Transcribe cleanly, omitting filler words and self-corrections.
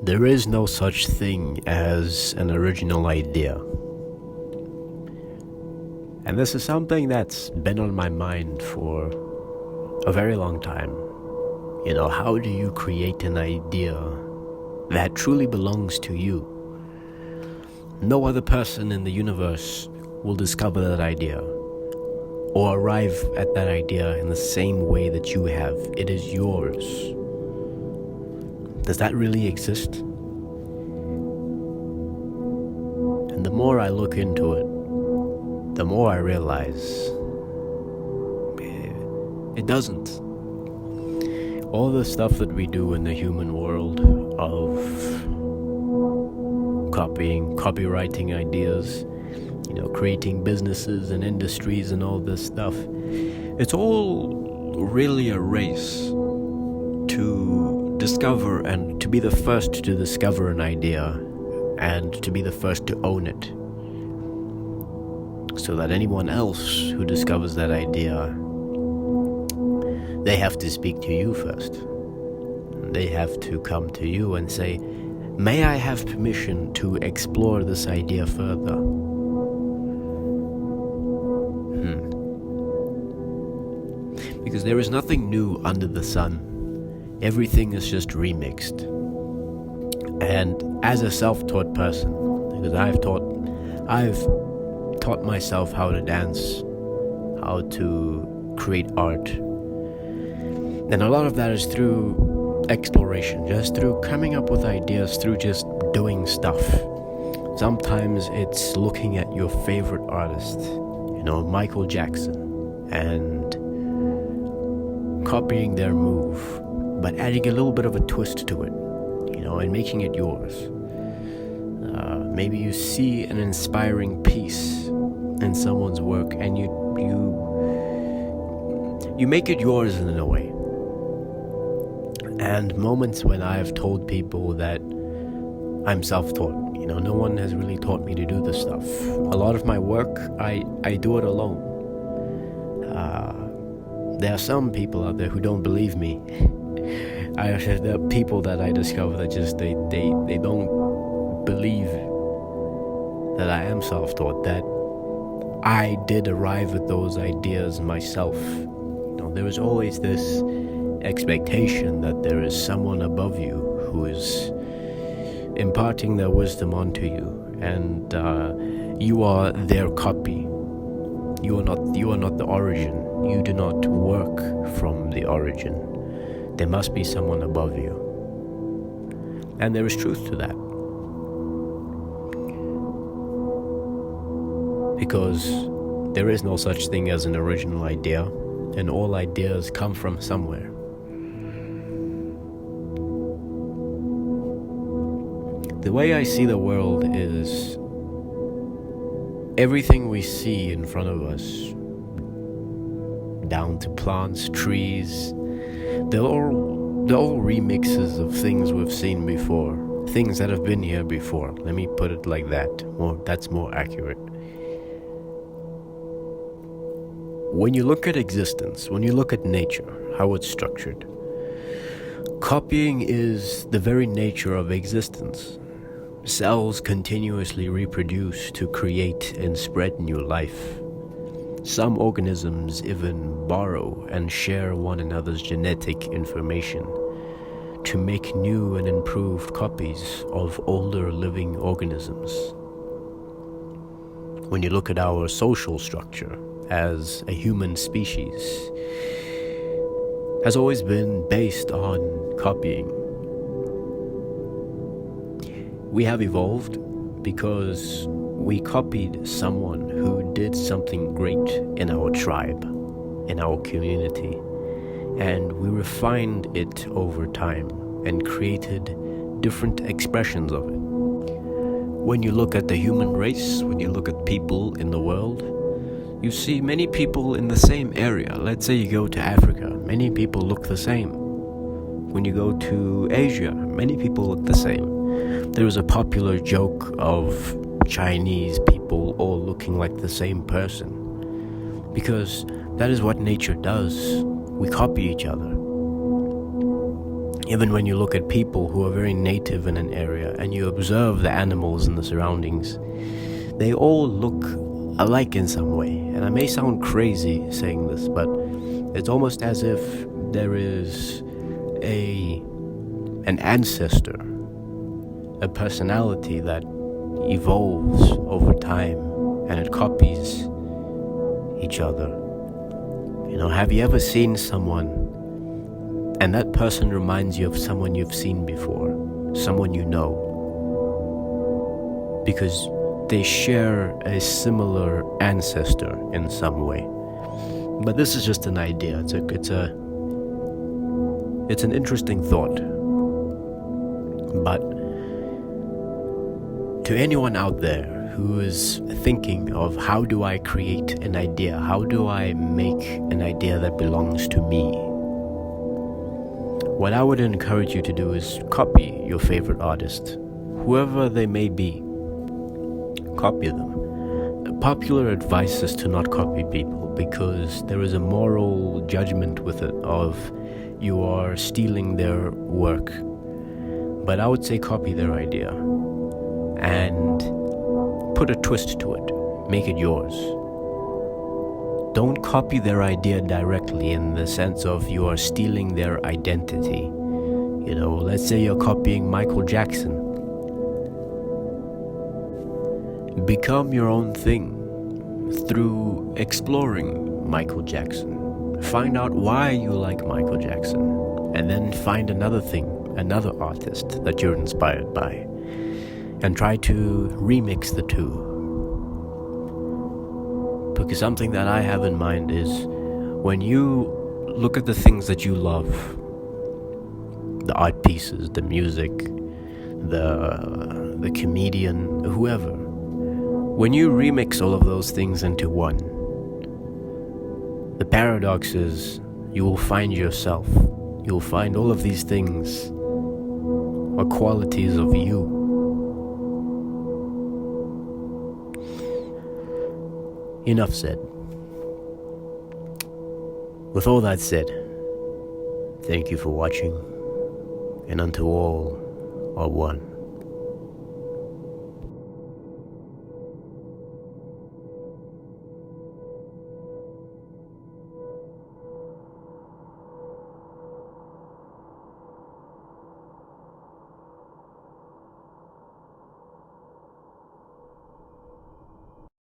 There is no such thing as an original idea. And this is something that's been on my mind for a very long time. How do you create an idea that truly belongs to you? No other person in the universe will discover that idea or arrive at that idea in the same way that you have. It is yours. Does that really exist? And the more I look into it, the more I realize it doesn't. All the stuff that we do in the human world of copywriting ideas, creating businesses and industries and all this stuff, it's all really a race to discover and to be the first to discover an idea and to be the first to own it, so that anyone else who discovers that idea, they have to speak to you first. They have to come to you and say, may I have permission to explore this idea further? Because there is nothing new under the sun. Everything is just remixed. And as a self-taught person, because I've taught myself how to dance, how to create art, and a lot of that is through exploration, just through coming up with ideas, through just doing stuff. Sometimes it's looking at your favorite artist, Michael Jackson, and copying their move, but adding a little bit of a twist to it, and making it yours. Maybe you see an inspiring piece in someone's work, and you make it yours in a way. And moments when I've told people that I'm self-taught, no one has really taught me to do this stuff. A lot of my work, I do it alone. There are some people out there who don't believe me. There are people that I discover that just they don't believe that I am self-taught, that I did arrive at those ideas myself. There is always this expectation that there is someone above you who is imparting their wisdom onto you, and you are their copy. You are not the origin. You do not work from the origin. There must be someone above you. And there is truth to that. Because there is no such thing as an original idea, and all ideas come from somewhere. The way I see the world is everything we see in front of us, down to plants, trees, they're all remixes of things we've seen before, things that have been here before. Let me put it like that. That's more accurate. When you look at existence, when you look at nature, how it's structured, copying is the very nature of existence. Cells continuously reproduce to create and spread new life. Some organisms even borrow and share one another's genetic information to make new and improved copies of older living organisms. When you look at our social structure as a human species, has always been based on copying. We have evolved because we copied someone who did something great in our tribe, in our community, and we refined it over time and created different expressions of it. When you look at the human race, when you look at people in the world, you see many people in the same area. Let's say you go to Africa, many people look the same. When you go to Asia, many people look the same. There is a popular joke of Chinese people all looking like the same person, because that is what nature does. We copy each other. Even when you look at people who are very native in an area and you observe the animals in the surroundings, they all look alike in some way. And I may sound crazy saying this, but it's almost as if there is an ancestor, a personality that evolves over time and it copies each other. Have you ever seen someone and that person reminds you of someone you've seen before, someone you know, because they share a similar ancestor in some way? But this is just an idea. It's an interesting thought. But to anyone out there who is thinking of how do I create an idea, how do I make an idea that belongs to me, what I would encourage you to do is copy your favorite artist, whoever they may be. Copy them. Popular advice is to not copy people because there is a moral judgment with it of you are stealing their work. But I would say copy their idea and put a twist to it. Make it yours. Don't copy their idea directly in the sense of you are stealing their identity. Let's say you're copying Michael Jackson. Become your own thing through exploring Michael Jackson. Find out why you like Michael Jackson, and then find another thing, another artist that you're inspired by, and try to remix the two. Because something that I have in mind is when you look at the things that you love, the art pieces, the music, the comedian, whoever, when you remix all of those things into one, the paradox is you will find yourself. You'll find all of these things are qualities of you. Enough said. With all that said, thank you for watching, and unto all are one.